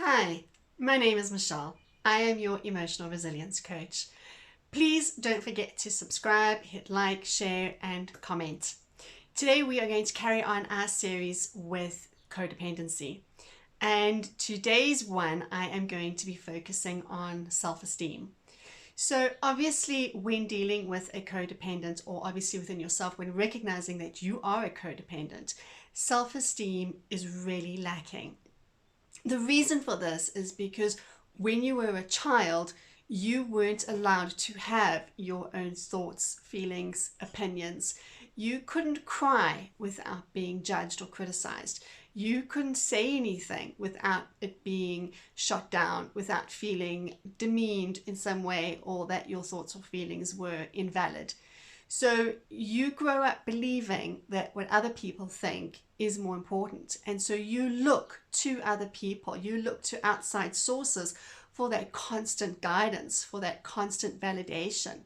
Hi, my name is Michelle. I am your emotional resilience coach. Please don't forget to subscribe, hit like, share, and comment. Today we are going to carry on our series with codependency. And today's one, I am going to be focusing on self-esteem. So obviously when dealing with a codependent, or obviously within yourself, when recognizing that you are a codependent, self-esteem is really lacking. The reason for this is because when you were a child, you weren't allowed to have your own thoughts, feelings, opinions. You couldn't cry without being judged or criticized. You couldn't say anything without it being shot down, without feeling demeaned in some way, or that your thoughts or feelings were invalid. So you grow up believing that what other people think is more important. And so you look to other people, you look to outside sources for that constant guidance, for that constant validation.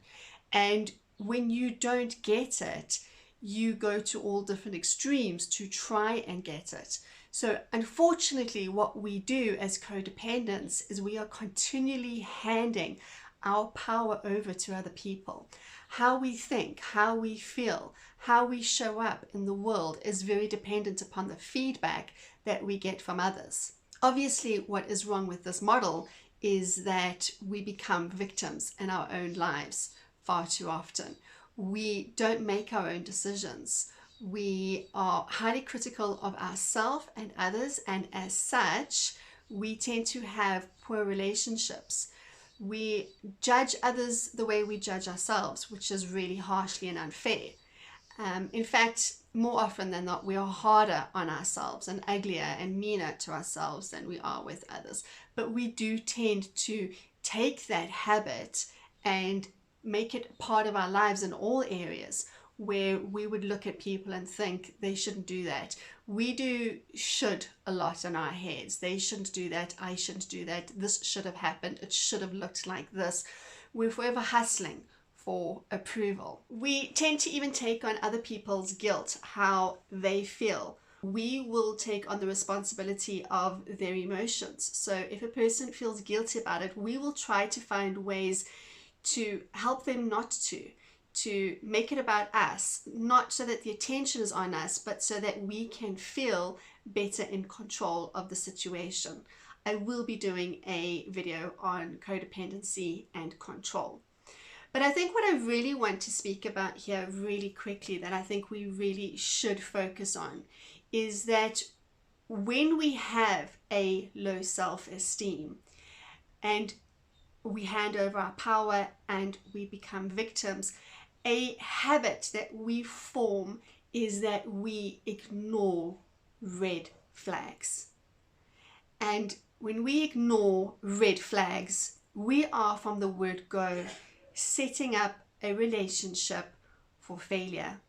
And when you don't get it, you go to all different extremes to try and get it. So unfortunately, what we do as codependents is we are continually handing our power over to other people. How we think, how we feel, how we show up in the world is very dependent upon the feedback that we get from others. Obviously, what is wrong with this model is that we become victims in our own lives far too often. We don't make our own decisions. We are highly critical of ourselves and others, and as such, we tend to have poor relationships. We judge others the way we judge ourselves, which is really harshly and unfair. In fact, more often than not, we are harder on ourselves and uglier and meaner to ourselves than we are with others. But we do tend to take that habit and make it part of our lives in all areas, where we would look at people and think they shouldn't do that. We do should a lot in our heads. They shouldn't do that. I shouldn't do that. This should have happened. It should have looked like this. We're forever hustling for approval. We tend to even take on other people's guilt, how they feel. We will take on the responsibility of their emotions. So if a person feels guilty about it, we will try to find ways to help them not to make it about us, not so that the attention is on us, but so that we can feel better in control of the situation. I will be doing a video on codependency and control. But I think what I really want to speak about here really quickly, that I think we really should focus on, is that when we have a low self-esteem and we hand over our power and we become victims, a habit that we form is that we ignore red flags. And when we ignore red flags, we are, from the word go, setting up a relationship for failure.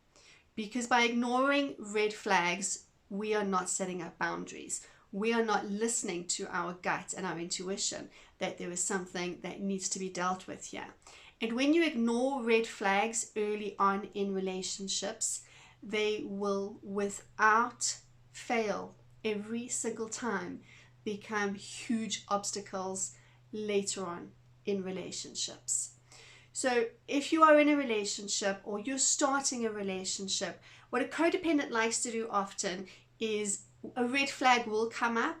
Because by ignoring red flags, we are not setting up boundaries. We are not listening to our gut and our intuition that there is something that needs to be dealt with here. And when you ignore red flags early on in relationships, they will, without fail, every single time, become huge obstacles later on in relationships. So if you are in a relationship or you're starting a relationship, what a codependent likes to do often is a red flag will come up,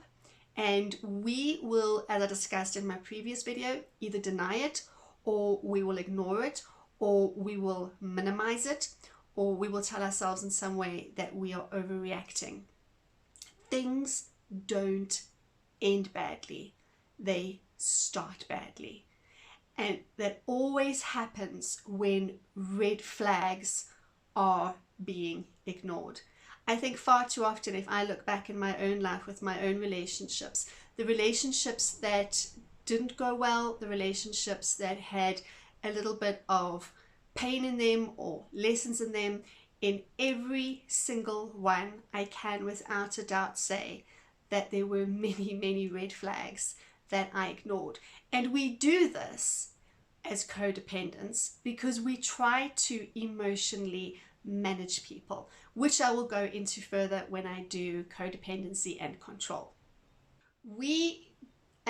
and we will, as I discussed in my previous video, either deny it, or we will ignore it, or we will minimize it, or we will tell ourselves in some way that we are overreacting. Things don't end badly, they start badly. And that always happens when red flags are being ignored. I think far too often, if I look back in my own life with my own relationships, the relationships that didn't go well, the relationships that had a little bit of pain in them or lessons in them, in every single one, I can without a doubt say that there were many, many red flags that I ignored. And we do this as codependents because we try to emotionally manage people, which I will go into further when I do codependency and control. We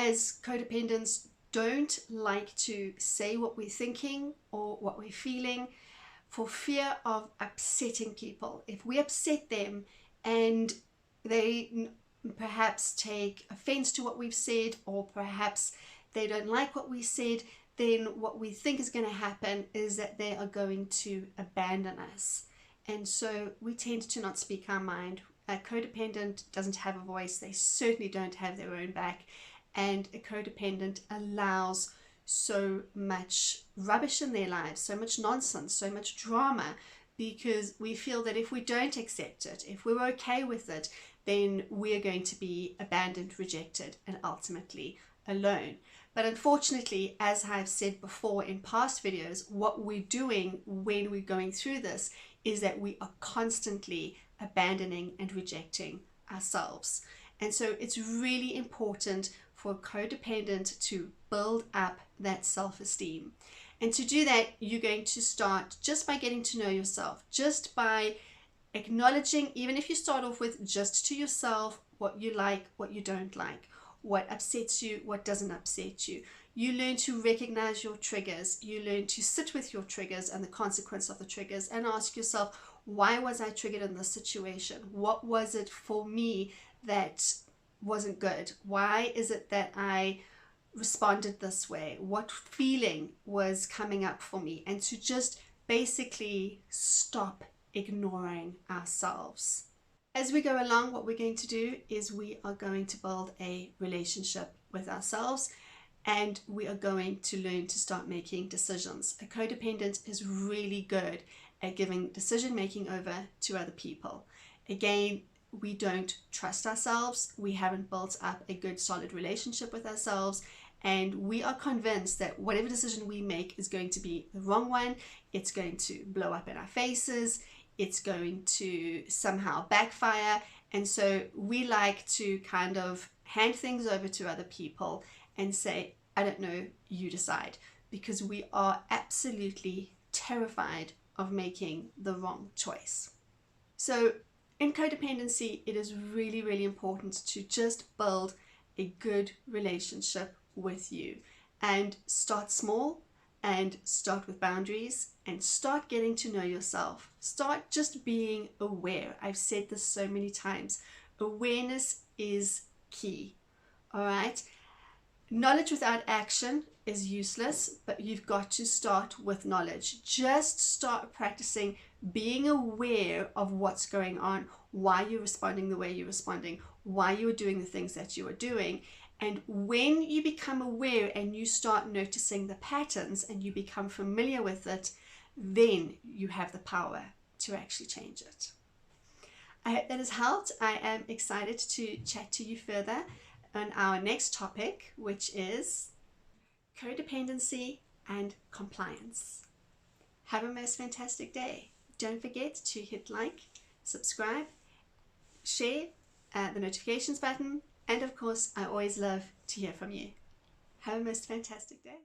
as codependents, don't like to say what we're thinking or what we're feeling for fear of upsetting people. If we upset them and they perhaps take offense to what we've said, or perhaps they don't like what we said, then what we think is going to happen is that they are going to abandon us. And so we tend to not speak our mind. A codependent doesn't have a voice. They certainly don't have their own back. And a codependent allows so much rubbish in their lives, so much nonsense, so much drama, because we feel that if we don't accept it, if we're okay with it, then we're going to be abandoned, rejected, and ultimately alone. But unfortunately, as I've said before in past videos, what we're doing when we're going through this is that we are constantly abandoning and rejecting ourselves. And so it's really important for a codependent to build up that self-esteem. And to do that, you're going to start just by getting to know yourself, just by acknowledging, even if you start off with just to yourself, what you like, what you don't like, what upsets you, what doesn't upset you. You learn to recognize your triggers. You learn to sit with your triggers and the consequence of the triggers and ask yourself, why was I triggered in this situation? What was it for me that wasn't good? Why is it that I responded this way? What feeling was coming up for me? And to just basically stop ignoring ourselves. As we go along, what we're going to do is we are going to build a relationship with ourselves, and we are going to learn to start making decisions. A codependent is really good at giving decision making over to other people. Again, we don't trust ourselves. We haven't built up a good solid relationship with ourselves, and we are convinced that whatever decision we make is going to be the wrong one. It's going to blow up in our faces. It's going to somehow backfire. And so we like to kind of hand things over to other people and say, I don't know, you decide, because we are absolutely terrified of making the wrong choice. So in codependency, it is really, really important to just build a good relationship with you, and start small and start with boundaries and start getting to know yourself. Start just being aware. I've said this so many times. Awareness is key. All right. Knowledge without action is useless, but you've got to start with knowledge. Just start practicing being aware of what's going on, why you're responding the way you're responding, why you're doing the things that you are doing. And when you become aware and you start noticing the patterns and you become familiar with it, then you have the power to actually change it. I hope that has helped. I am excited to chat to you further on our next topic, which is codependency and compliance. Have a most fantastic day. Don't forget to hit like, subscribe, share, the notifications button, and of course, I always love to hear from you. Have a most fantastic day.